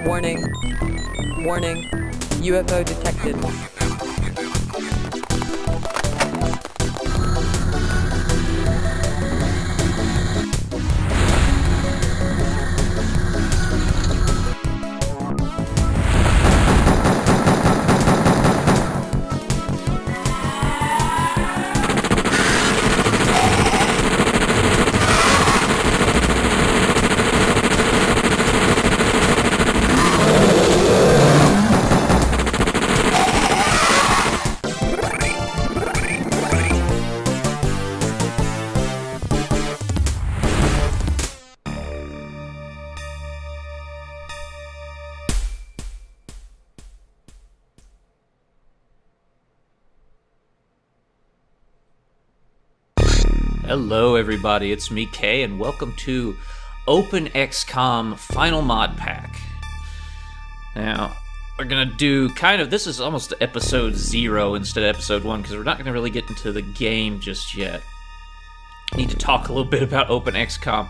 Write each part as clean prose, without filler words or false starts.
Warning. Warning. UFO detected. Hello everybody, it's me Chay, and welcome to OpenXcom Final Mod Pack. Now, we're gonna do this is almost episode 0 instead of episode 1, because we're not gonna really get into the game just yet. I need to talk a little bit about OpenXcom.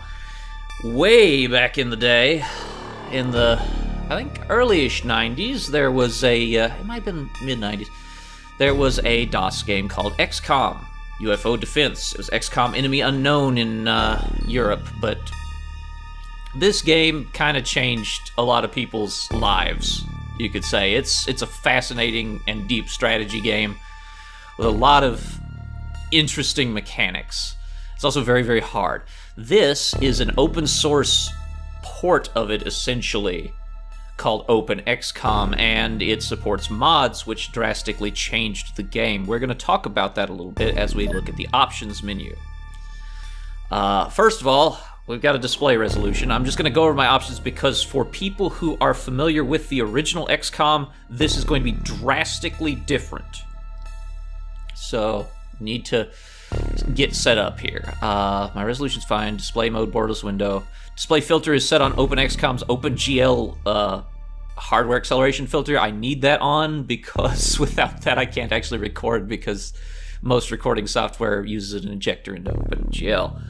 Way back in the day, in the, I think, early-ish 90s, there was it might have been mid-90s, there was a DOS game called XCOM. UFO Defense. It was XCOM Enemy Unknown in Europe, but this game kind of changed a lot of people's lives, you could say. It's a fascinating and deep strategy game with a lot of interesting mechanics. It's also very, very hard. This is an open source port of it, essentially, called OpenXcom, and it supports mods, which drastically changed the game. We're going to talk about that a little bit as we look at the options menu. First of all, we've got a display resolution. I'm just going to go over my options because for people who are familiar with the original XCOM, this is going to be drastically different. So, need to get set up here. My resolution's fine. Display mode, borderless window. Display filter is set on OpenXcom's OpenGL hardware acceleration filter. I need that on because without that I can't actually record, because most recording software uses an injector into OpenGL.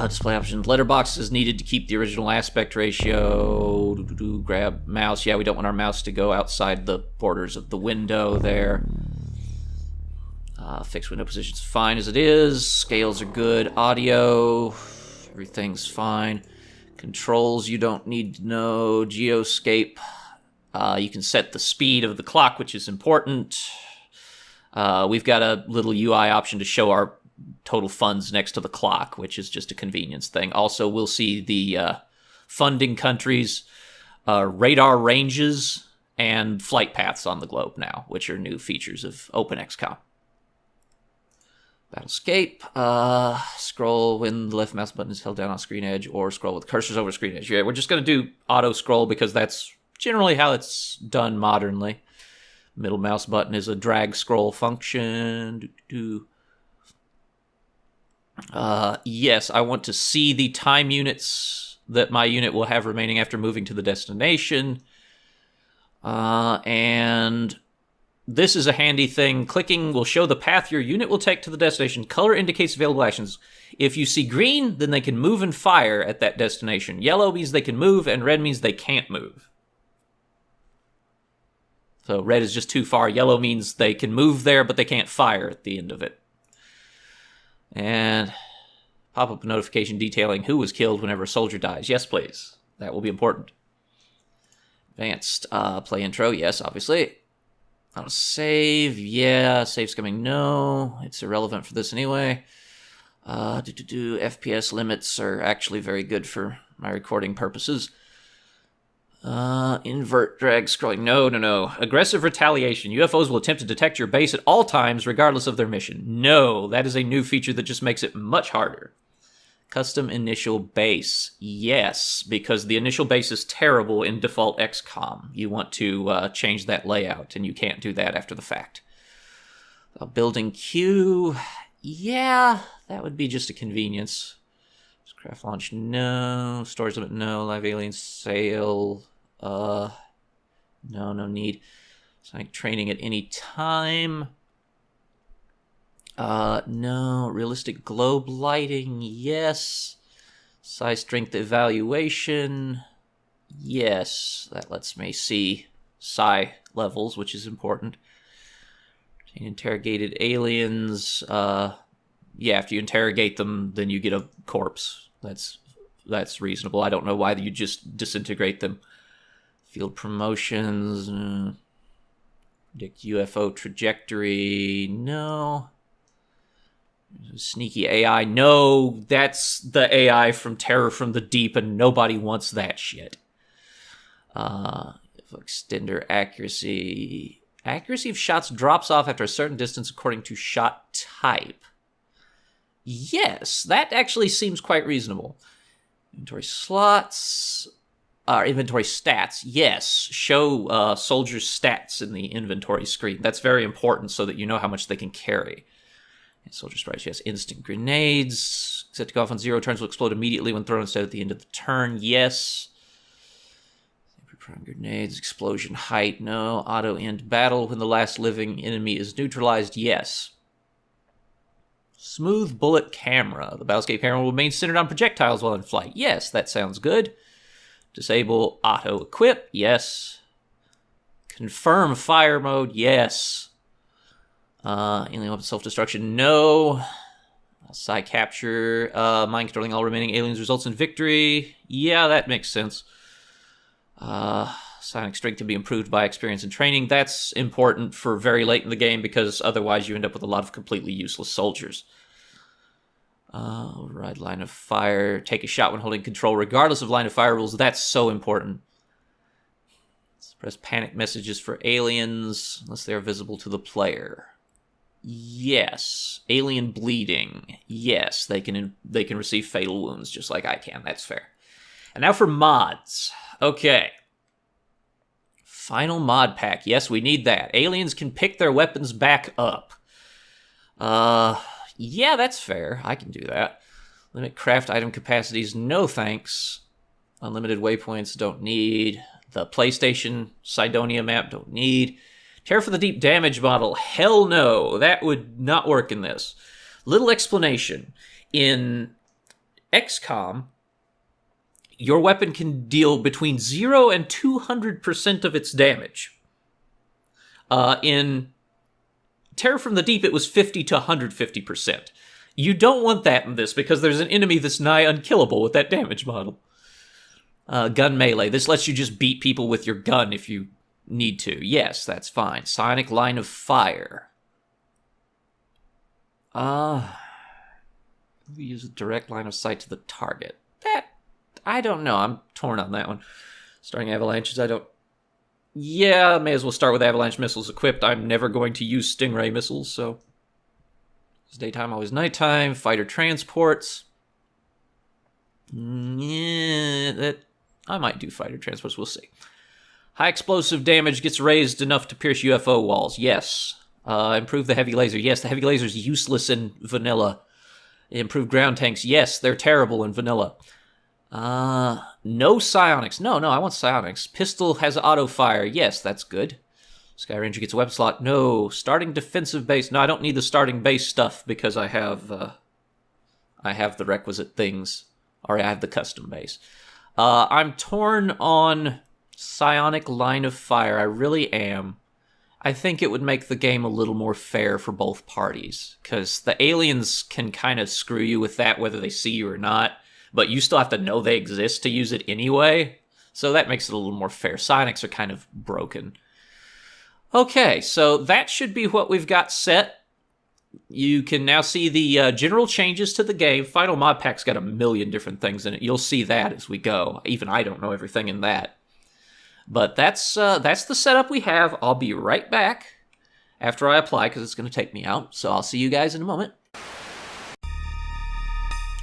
Display options. Letterbox is needed to keep the original aspect ratio. Grab mouse. Yeah, we don't want our mouse to go outside the borders of the window there. Fixed window position's fine as it is. Scales are good. Audio, everything's fine. Controls you don't need to know. Geoscape. You can set the speed of the clock, which is important. We've got a little UI option to show our total funds next to the clock, which is just a convenience thing. Also, we'll see the funding countries, radar ranges, and flight paths on the globe now, which are new features of OpenXcom. Battlescape, scroll when the left mouse button is held down on screen edge, or scroll with cursors over screen edge. Yeah, we're just going to do auto scroll because that's generally how it's done modernly. Middle mouse button is a drag scroll function. Yes, I want to see the time units that my unit will have remaining after moving to the destination. And this is a handy thing. Clicking will show the path your unit will take to the destination. Color indicates available actions. If you see green, then they can move and fire at that destination. Yellow means they can move, and red means they can't move. So red is just too far. Yellow means they can move there, but they can't fire at the end of it. And pop up a notification detailing who was killed whenever a soldier dies. Yes, please. That will be important. Advanced. Play intro. Yes, obviously. Auto save, yeah. Save's coming, no. It's irrelevant for this anyway. FPS limits are actually very good for my recording purposes. Invert drag scrolling, no. Aggressive retaliation. UFOs will attempt to detect your base at all times, regardless of their mission. No, that is a new feature that just makes it much harder. Custom initial base. Yes, because the initial base is terrible in default XCOM. You want to change that layout, and you can't do that after the fact. Building queue. Yeah, that would be just a convenience. Craft launch, no. Storage limit, no. Live alien sale. No need. Sonic training at any time. No. Realistic globe lighting, yes. Size strength evaluation, Yes, that lets me see psi levels, which is important. Interrogated aliens. Yeah, after you interrogate them, then you get a corpse. That's reasonable. I don't know why you just disintegrate them. Field promotions. Predict UFO trajectory. No. Sneaky AI. No, that's the AI from Terror from the Deep, and nobody wants that shit. Extender accuracy. Accuracy of shots drops off after a certain distance according to shot type. Yes, that actually seems quite reasonable. Inventory slots. Inventory stats. Yes, show soldiers' stats in the inventory screen. That's very important so that you know how much they can carry. Soldier sprites, yes. Instant grenades. Set to go off on 0 turns will explode immediately when thrown instead at the end of the turn. Yes. Prime grenades. Explosion height. No. Auto end battle when the last living enemy is neutralized. Yes. Smooth bullet camera. The battlescape camera will remain centered on projectiles while in flight. Yes, that sounds good. Disable auto equip. Yes. Confirm fire mode. Yes. Alien weapon self-destruction, no. Psi capture, mind controlling all remaining aliens results in victory. Yeah, that makes sense. Psionic strength can be improved by experience and training. That's important for very late in the game because otherwise you end up with a lot of completely useless soldiers. Override line of fire. Take a shot when holding control regardless of line of fire rules. That's so important. Suppress panic messages for aliens unless they are visible to the player. Yes. Alien bleeding. Yes, they can receive fatal wounds just like I can. That's fair. And now for mods. Okay. Final mod pack. Yes, we need that. Aliens can pick their weapons back up. Yeah, that's fair. I can do that. Limit craft item capacities. No thanks. Unlimited waypoints. Don't need. The PlayStation Cydonia map. Don't need. Terror for the Deep damage model. Hell no. That would not work in this. Little explanation. In XCOM, your weapon can deal between 0 and 200% of its damage. In Terror from the Deep, it was 50 to 150%. You don't want that in this because there's an enemy that's nigh unkillable with that damage model. Gun melee. This lets you just beat people with your gun if you need to. Yes, that's fine. Psionic line of fire. We use a direct line of sight to the target. That, I don't know. I'm torn on that one. Starting avalanches, I don't... Yeah, may as well start with avalanche missiles equipped. I'm never going to use Stingray missiles, so... It's daytime, always nighttime. Fighter transports. Yeah, that... I might do fighter transports, we'll see. High explosive damage gets raised enough to pierce UFO walls. Yes. Improve the heavy laser. Yes, the heavy laser is useless in vanilla. Improve ground tanks. Yes, they're terrible in vanilla. No psionics. No, I want psionics. Pistol has auto fire. Yes, that's good. Sky Ranger gets a web slot. No. Starting defensive base. No, I don't need the starting base stuff because I have the requisite things. Or I have the custom base. I'm torn on psionic line of fire. I really am. I think it would make the game a little more fair for both parties, because the aliens can kind of screw you with that whether they see you or not, but you still have to know they exist to use it anyway, so that makes it a little more fair. Psionics are kind of broken. Okay, so that should be what we've got set. You can now see the general changes to the game. Final Mod Pack's got a million different things in it. You'll see that as we go. Even I don't know everything in that. But that's the setup we have. I'll be right back after I apply because it's going to take me out. So I'll see you guys in a moment.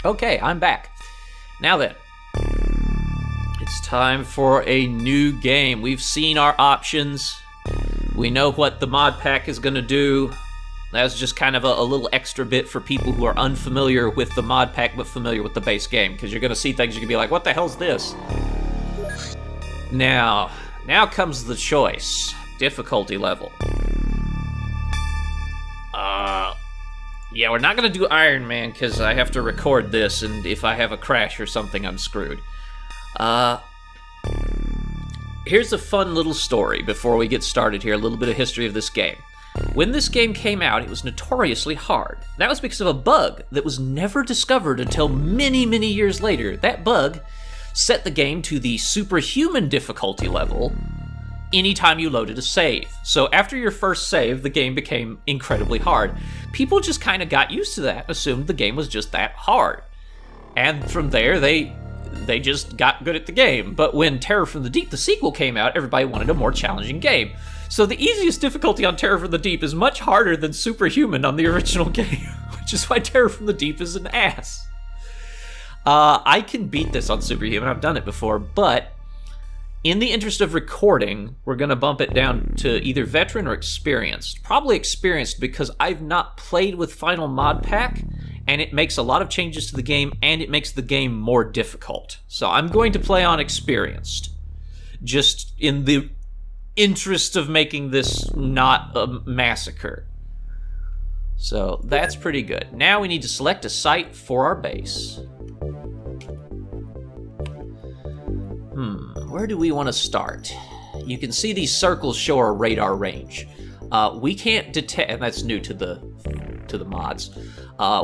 Okay, I'm back. Now then, it's time for a new game. We've seen our options. We know what the mod pack is going to do. That's just kind of a little extra bit for people who are unfamiliar with the mod pack but familiar with the base game, because you're going to see things you're going to be like, what the hell's this? Now comes the choice. Difficulty level. Yeah, we're not going to do Iron Man because I have to record this, and if I have a crash or something, I'm screwed. here's a fun little story before we get started here, a little bit of history of this game. When this game came out, it was notoriously hard. That was because of a bug that was never discovered until many, many years later. That bug set the game to the superhuman difficulty level anytime you loaded a save. So after your first save, the game became incredibly hard. People just kind of got used to that, assumed the game was just that hard. And from there, they just got good at the game. But when Terror from the Deep, the sequel, came out, everybody wanted a more challenging game. So the easiest difficulty on Terror from the Deep is much harder than Superhuman on the original game, which is why Terror from the Deep is an ass. I can beat this on Superhuman, I've done it before, but in the interest of recording, we're going to bump it down to either Veteran or Experienced. Probably Experienced because I've not played with Final Mod Pack, and it makes a lot of changes to the game, and it makes the game more difficult. So I'm going to play on Experienced, just in the interest of making this not a massacre. So that's pretty good. Now we need to select a site for our base. Where do we want to start? You can see these circles show our radar range. We can't detect, and that's new to the mods.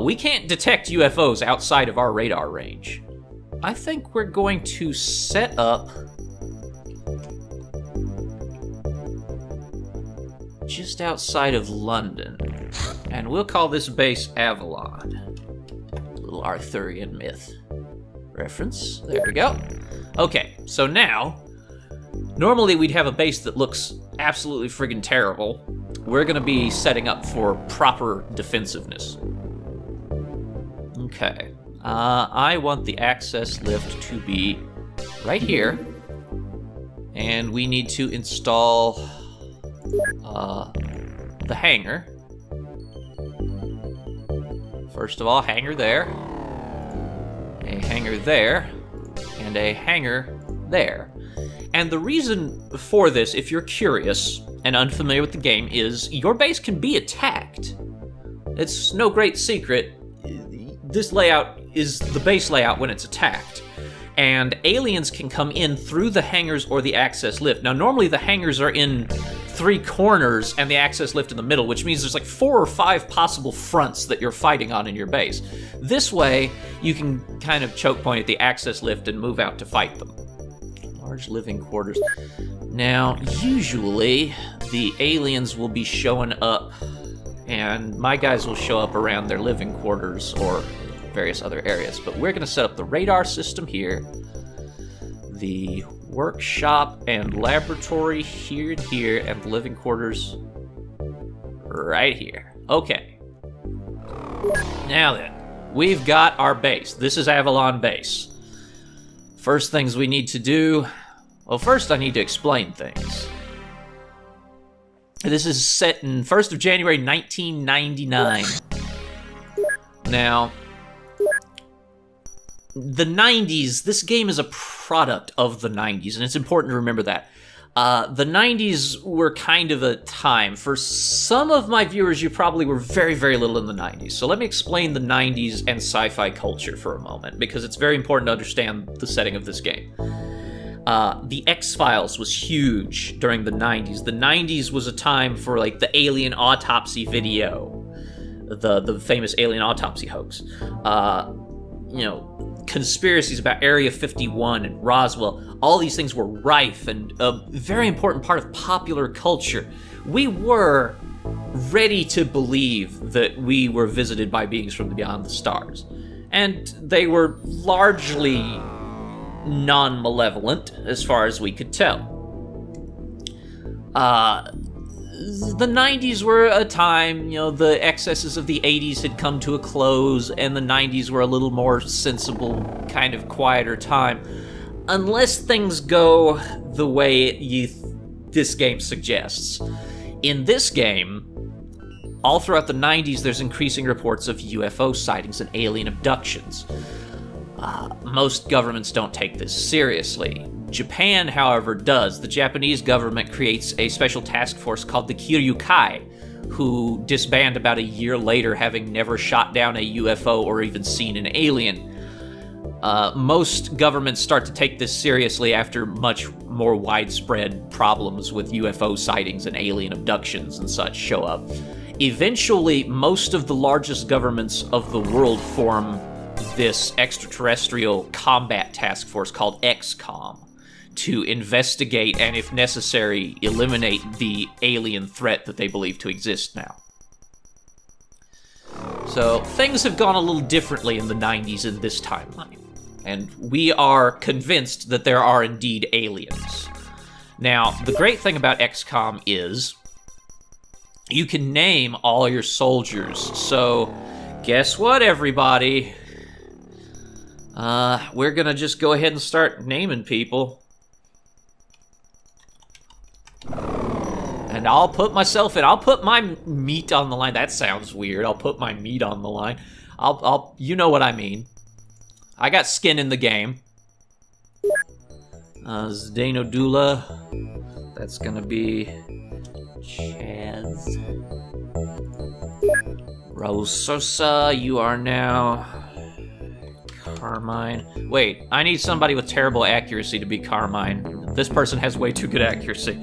We can't detect UFOs outside of our radar range. I think we're going to set up just outside of London, and we'll call this base Avalon. A little Arthurian myth reference. There we go. Okay, so now, normally we'd have a base that looks absolutely friggin' terrible. We're gonna be setting up for proper defensiveness. Okay, I want the access lift to be right here, and we need to install the hangar. First of all, hangar there, a hangar there, and a hangar there. And the reason for this, if you're curious and unfamiliar with the game, is your base can be attacked. It's no great secret. This layout is the base layout when it's attacked. And aliens can come in through the hangars or the access lift. Now, normally the hangars are in 3 corners and the access lift in the middle, which means there's like 4 or 5 possible fronts that you're fighting on in your base. This way, you can kind of choke point at the access lift and move out to fight them. Large living quarters. Now, usually, the aliens will be showing up, and my guys will show up around their living quarters or various other areas. But we're going to set up the radar system here, the workshop and laboratory here and here, and the living quarters right here. Okay. Now then, we've got our base. This is Avalon base. First things we need to do... Well, first I need to explain things. This is set in 1st of January 1999. Now, the 90s, this game is a product of the 90s, and it's important to remember that. The 90s were kind of a time. For some of my viewers, you probably were very, very little in the 90s. So let me explain the 90s and sci-fi culture for a moment, because it's very important to understand the setting of this game. The X-Files was huge during the 90s. The 90s was a time for, like, the alien autopsy video, the famous alien autopsy hoax. You know, conspiracies about Area 51 and Roswell, all these things were rife and a very important part of popular culture. We were ready to believe that we were visited by beings from beyond the stars. And they were largely non-malevolent, as far as we could tell. The 90s were a time, you know, the excesses of the 80s had come to a close, and the 90s were a little more sensible, kind of quieter time. Unless things go the way this game suggests. In this game, all throughout the 90s, there's increasing reports of UFO sightings and alien abductions. Most governments don't take this seriously. Japan, however, does. The Japanese government creates a special task force called the Kiryukai, who disband about a year later, having never shot down a UFO or even seen an alien. Most governments start to take this seriously after much more widespread problems with UFO sightings and alien abductions and such show up. Eventually, most of the largest governments of the world form this extraterrestrial combat task force called XCOM to investigate and, if necessary, eliminate the alien threat that they believe to exist now. So, things have gone a little differently in the 90s in this timeline, and we are convinced that there are indeed aliens. Now, the great thing about XCOM is you can name all your soldiers. So, guess what, everybody? We're gonna just go ahead and start naming people. And I'll put myself in. I'll put my meat on the line. That sounds weird. I'll put my meat on the line. You know what I mean. I got skin in the game. Zdeno Dula. That's gonna be Chaz. Rose Sosa, you are now Carmine. Wait, I need somebody with terrible accuracy to be Carmine. This person has way too good accuracy.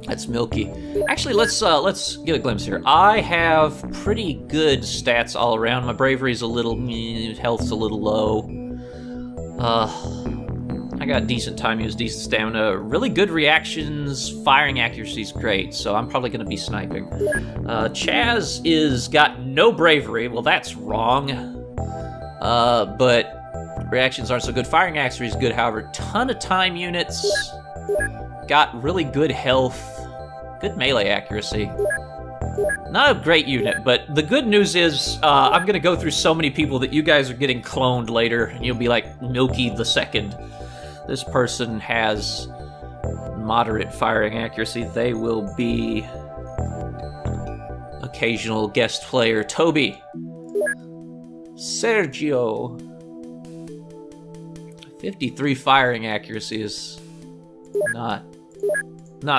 That's Milky. Actually, let's get a glimpse here. I have pretty good stats all around. My bravery's a little, health's a little low. I got decent time use, decent stamina, really good reactions, firing accuracy's great, so I'm probably gonna be sniping. Chaz is got no bravery. Well, that's wrong. But reactions aren't so good. Firing accuracy is good, however. Ton of time units. Got really good health. Good melee accuracy. Not a great unit, but the good news is I'm gonna go through so many people that you guys are getting cloned later, and you'll be like Milky the Second. This person has moderate firing accuracy. They will be occasional guest player Toby. Sergio. 53 firing accuracy is not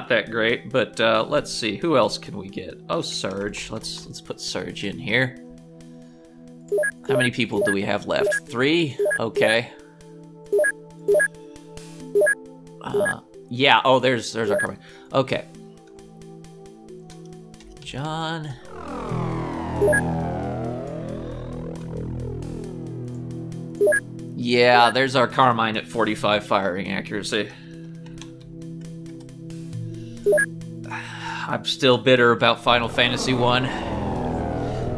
that great, but let's see. Who else can we get? Oh, Serge. Let's put Serge in here. How many people do we have left? 3? Okay. Yeah, oh, there's our Carmine. Okay. John. Yeah, there's our Carmine at 45 firing accuracy. I'm still bitter about Final Fantasy 1.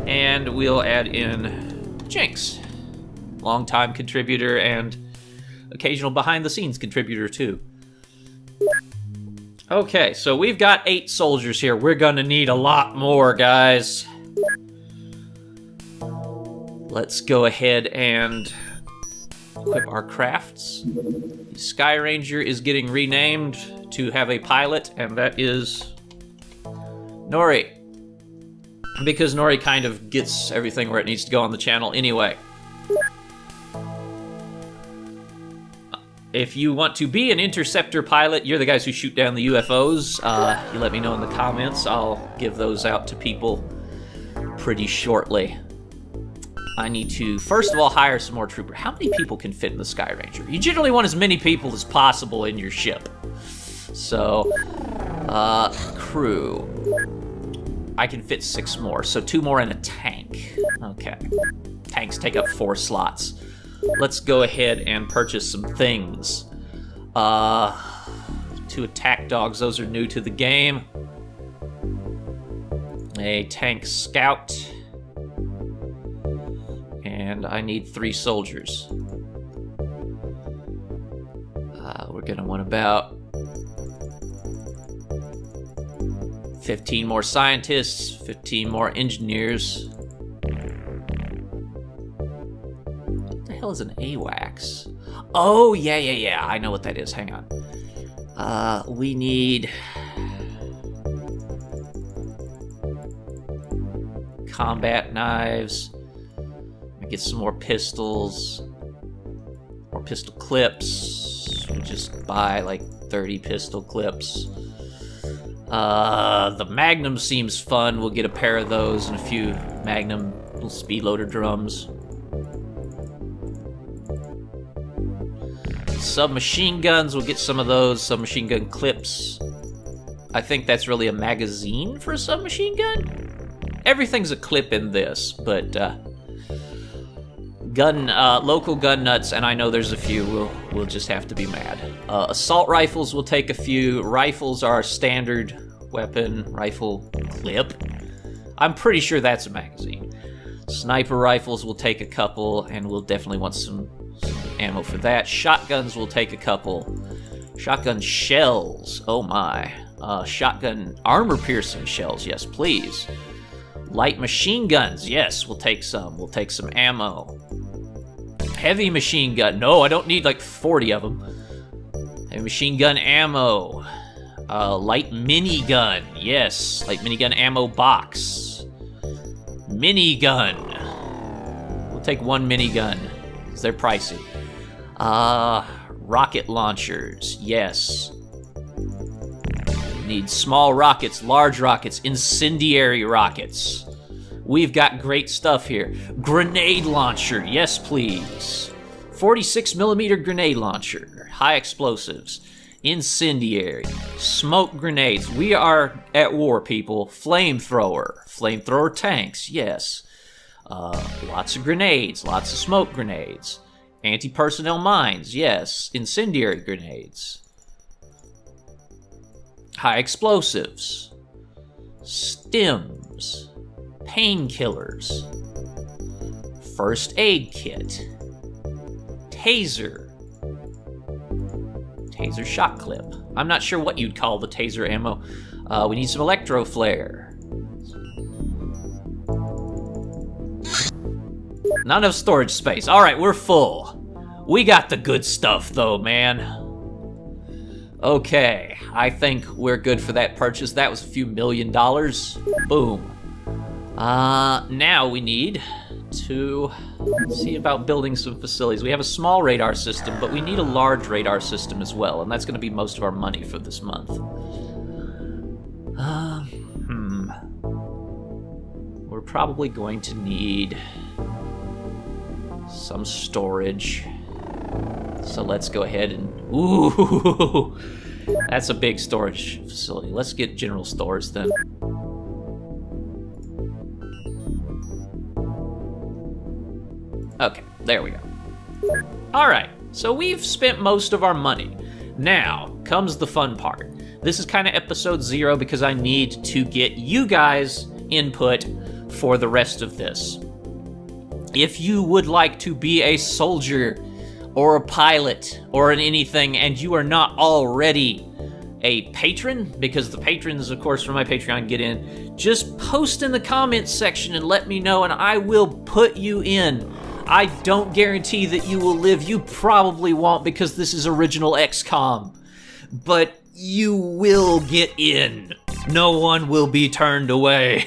And we'll add in Jinx. Longtime contributor and occasional behind-the-scenes contributor, too. Okay, so we've got 8 soldiers here. We're gonna need a lot more, guys. Let's go ahead and equip our crafts. Sky Ranger is getting renamed to have a pilot, and that is Nori. Because Nori kind of gets everything where it needs to go on the channel anyway. If you want to be an interceptor pilot, you're the guys who shoot down the UFOs, you let me know in the comments. I'll give those out to people pretty shortly. I need to, first of all, hire some more troopers. How many people can fit in the Sky Ranger? You generally want as many people as possible in your ship. So, crew. I can fit 6 more, so 2 more in a tank. Okay. Tanks take up 4 slots. Let's go ahead and purchase some things. 2 attack dogs, those are new to the game. A tank scout. And I need 3 soldiers. We're gonna want about 15 more scientists, 15 more engineers. What the hell is an AWACS? Oh, yeah, I know what that is. Hang on. We need combat knives. Get some more pistols, more pistol clips. We'll just buy like 30 pistol clips. The Magnum seems fun. We'll get a pair of those and a few Magnum little speed loader drums. Submachine guns, we'll get some of those. Submachine gun clips. I think that's really a magazine for a submachine gun? Everything's a clip in this, but local gun nuts, and I know there's a few, we'll just have to be mad. Assault rifles will take a few. Rifles are standard weapon rifle clip. I'm pretty sure that's a magazine. Sniper rifles will take a couple, and we'll definitely want some ammo for that. Shotguns will take a couple. Shotgun shells, oh my. Shotgun armor-piercing shells, yes, please. Light machine guns, yes, we'll take some. We'll take some ammo. Heavy machine gun, no, I don't need like 40 of them. Heavy machine gun ammo. Light minigun, yes. Light minigun ammo box. Minigun. We'll take one minigun, because they're pricey. Rocket launchers, yes. Need small rockets, large rockets, incendiary rockets. We've got great stuff here. Grenade launcher, yes please. 46mm grenade launcher, high explosives, incendiary, smoke grenades. We are at war, people. Flamethrower tanks, yes. Lots of grenades, lots of smoke grenades. Anti-personnel mines, yes. Incendiary grenades. High explosives. Stims. Painkillers. First aid kit. Taser. Taser shot clip. I'm not sure what you'd call the taser ammo. We need some electro flare. Not enough storage space. All right, we're full. We got the good stuff, though, man. Okay, I think we're good for that purchase. That was a few $1 million. Boom. Now we need to see about building some facilities. We have a small radar system, but we need a large radar system as well, and that's going to be most of our money for this month. We're probably going to need some storage. So let's go ahead and... Ooh! That's a big storage facility. Let's get general stores then. Okay, there we go. Alright, so we've spent most of our money. Now comes the fun part. This is kind of episode 0 because I need to get you guys input for the rest of this. If you would like to be a soldier or a pilot or an anything and you are not already a patron, because the patrons, of course, from my Patreon get in, just post in the comments section and let me know and I will put you in. I don't guarantee that you will live. You probably won't because this is original XCOM. But you will get in. No one will be turned away.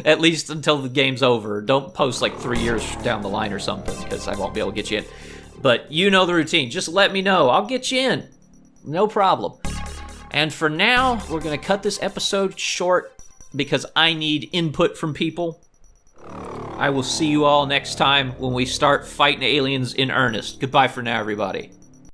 At least until the game's over. Don't post like 3 years down the line or something, because I won't be able to get you in. But you know the routine. Just let me know. I'll get you in. No problem. And for now, we're going to cut this episode short because I need input from people. I will see you all next time when we start fighting aliens in earnest. Goodbye for now, everybody.